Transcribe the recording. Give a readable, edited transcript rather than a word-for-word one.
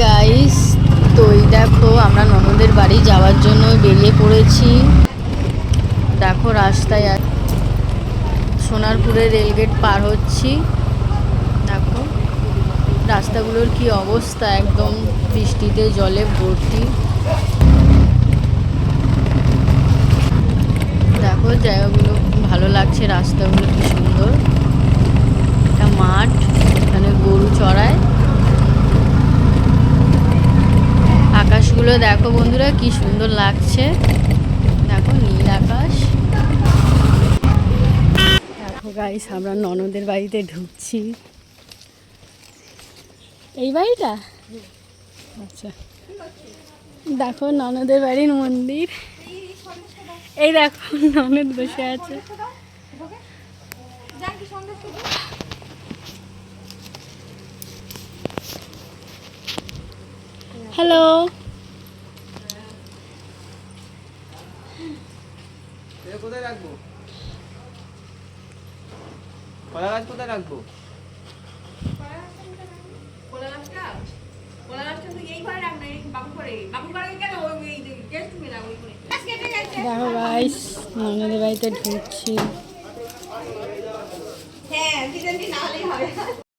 Guys, তো এই দেখো আমরা ননদের বাড়ি যাওয়ার জন্য বেরিয়ে পড়েছি। দেখো রাস্তায় সোনারপুরের রেলগেট পার হচ্ছি। দেখো রাস্তাগুলোর কি অবস্থা, একদম বৃষ্টিতে জলে ভর্তি। দেখো জায়গাগুলো ভালো লাগছে, রাস্তাগুলো কি সুন্দর। একটা মাঠ, এখানে গরু চড়ায়। আকাশগুলো দেখো বন্ধুরা কি সুন্দর লাগছে, দেখো নীল আকাশ। দেখো গাইস, আমরা ননদের বাড়িতে ঢুকছি। এই বাড়িটা আচ্ছা, দেখো ননদের বাড়ির মন্দির। এই দেখো ননদ বসে আছে। হ্যালো, কোথায় রাখবো? কলা গাছ কোথায় রাখবো? দেখো গাইস ননদের বাড়িতে ঢুকছি।